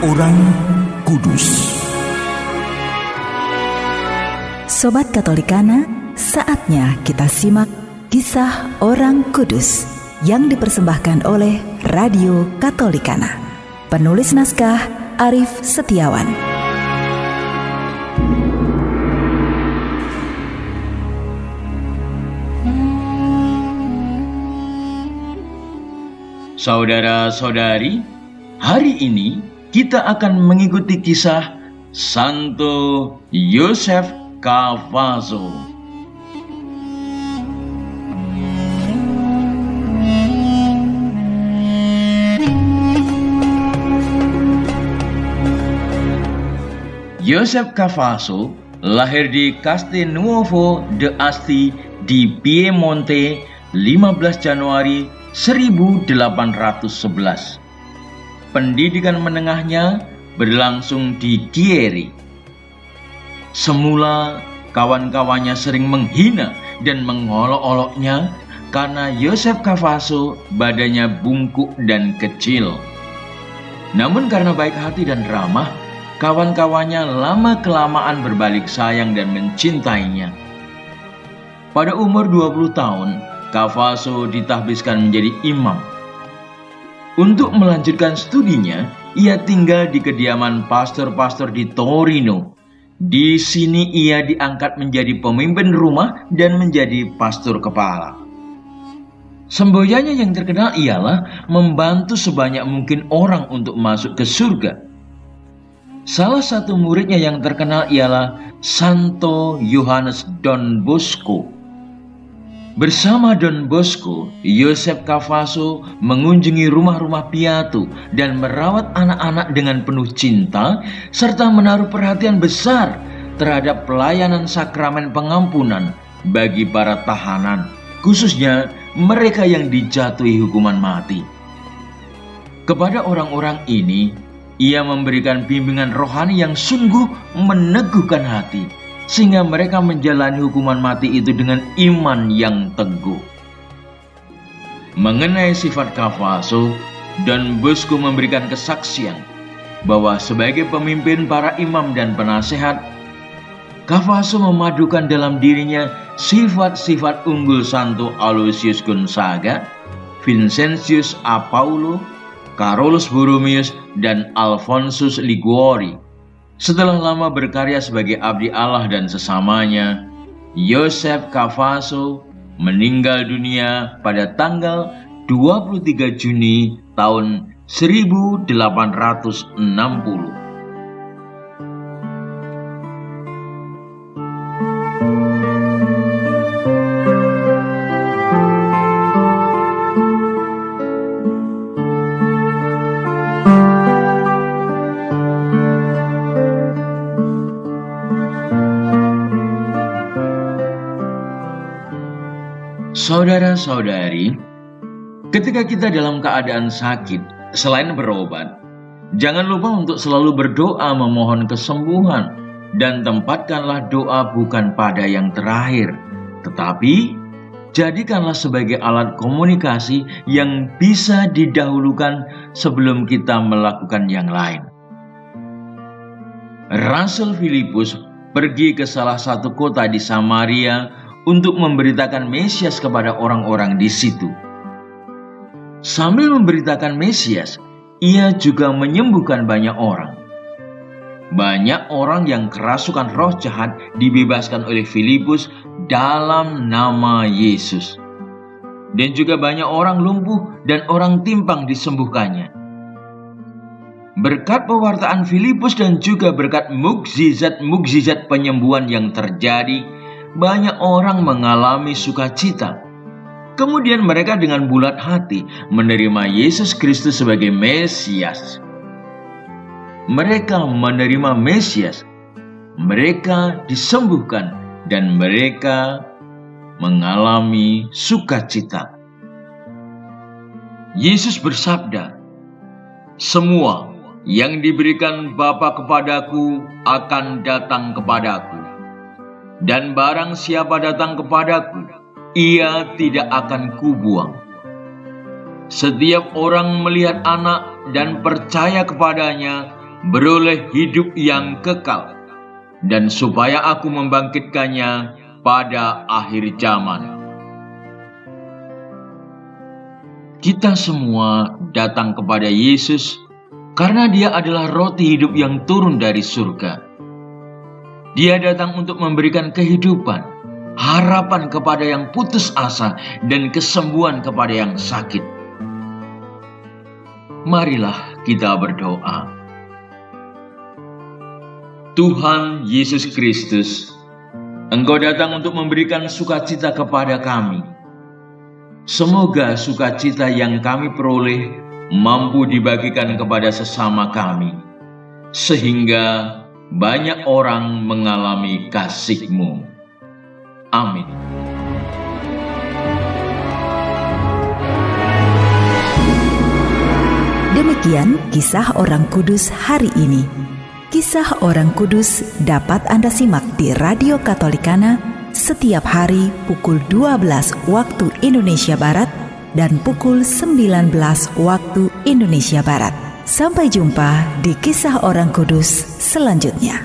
Orang Kudus. Sobat Katolikana, saatnya kita simak kisah orang kudus yang dipersembahkan oleh Radio Katolikana. Penulis naskah Arif Setiawan. Saudara-saudari, hari ini kita akan mengikuti kisah Santo Yosef Cavasso. Yosef Cavasso lahir di Castelnuovo d'Asti di Piemonte 15 Januari 1811. Pendidikan menengahnya berlangsung di Chieri. Semula kawan-kawannya sering menghina dan mengolok-oloknya karena Yosef Cavasso badannya bungkuk dan kecil. Namun karena baik hati dan ramah, kawan-kawannya lama-kelamaan berbalik sayang dan mencintainya. Pada umur 20 tahun, Cavasso ditahbiskan menjadi imam. Untuk melanjutkan studinya, ia tinggal di kediaman pastor-pastor di Torino. Di sini ia diangkat menjadi pemimpin rumah dan menjadi pastor kepala. Semboyannya yang terkenal ialah membantu sebanyak mungkin orang untuk masuk ke surga. Salah satu muridnya yang terkenal ialah Santo Yohanes Don Bosco. Bersama Don Bosco, Yosef Cavasso mengunjungi rumah-rumah piatu dan merawat anak-anak dengan penuh cinta, serta menaruh perhatian besar terhadap pelayanan sakramen pengampunan bagi para tahanan, khususnya mereka yang dijatuhi hukuman mati. Kepada orang-orang ini, ia memberikan bimbingan rohani yang sungguh meneguhkan hati, sehingga mereka menjalani hukuman mati itu dengan iman yang teguh. Mengenai sifat Cavasso, Don Bosco memberikan kesaksian bahwa sebagai pemimpin para imam dan penasehat, Cavasso memadukan dalam dirinya sifat-sifat unggul Santo Aloysius Gonzaga, Vincentius A. Paulo, Carolus Borromeus, dan Alphonsus Liguori. Setelah lama berkarya sebagai abdi Allah dan sesamanya, Yosef Cavasso meninggal dunia pada tanggal 23 Juni tahun 1860. Saudara-saudari, ketika kita dalam keadaan sakit, selain berobat, jangan lupa untuk selalu berdoa memohon kesembuhan, dan tempatkanlah doa bukan pada yang terakhir, tetapi jadikanlah sebagai alat komunikasi yang bisa didahulukan sebelum kita melakukan yang lain. Rasul Filipus pergi ke salah satu kota di Samaria untuk memberitakan Mesias kepada orang-orang di situ. Sambil memberitakan Mesias, ia juga menyembuhkan banyak orang. Banyak orang yang kerasukan roh jahat dibebaskan oleh Filipus dalam nama Yesus. Dan juga banyak orang lumpuh dan orang timpang disembuhkannya. Berkat pewartaan Filipus dan juga berkat mukjizat-mukjizat penyembuhan yang terjadi, banyak orang mengalami sukacita. Kemudian mereka dengan bulat hati menerima Yesus Kristus sebagai Mesias. Mereka menerima Mesias, mereka disembuhkan, dan mereka mengalami sukacita. Yesus bersabda, "Semua yang diberikan Bapa kepadaku akan datang kepadaku. Dan barang siapa datang kepadaku, ia tidak akan kubuang. Setiap orang melihat anak dan percaya kepadanya beroleh hidup yang kekal, dan supaya aku membangkitkannya pada akhir zaman. Kita semua datang kepada Yesus karena Dia adalah roti hidup yang turun dari surga. Dia datang untuk memberikan kehidupan, harapan kepada yang putus asa, dan kesembuhan kepada yang sakit. Marilah kita berdoa. Tuhan Yesus Kristus, Engkau datang untuk memberikan sukacita kepada kami. Semoga sukacita yang kami peroleh mampu dibagikan kepada sesama kami, sehingga banyak orang mengalami kasih-Mu. Amin. Demikian kisah orang kudus hari ini. Kisah orang kudus dapat Anda simak di Radio Katolikana setiap hari pukul 12 waktu Indonesia Barat dan pukul 19 waktu Indonesia Barat. Sampai jumpa di kisah orang kudus selanjutnya.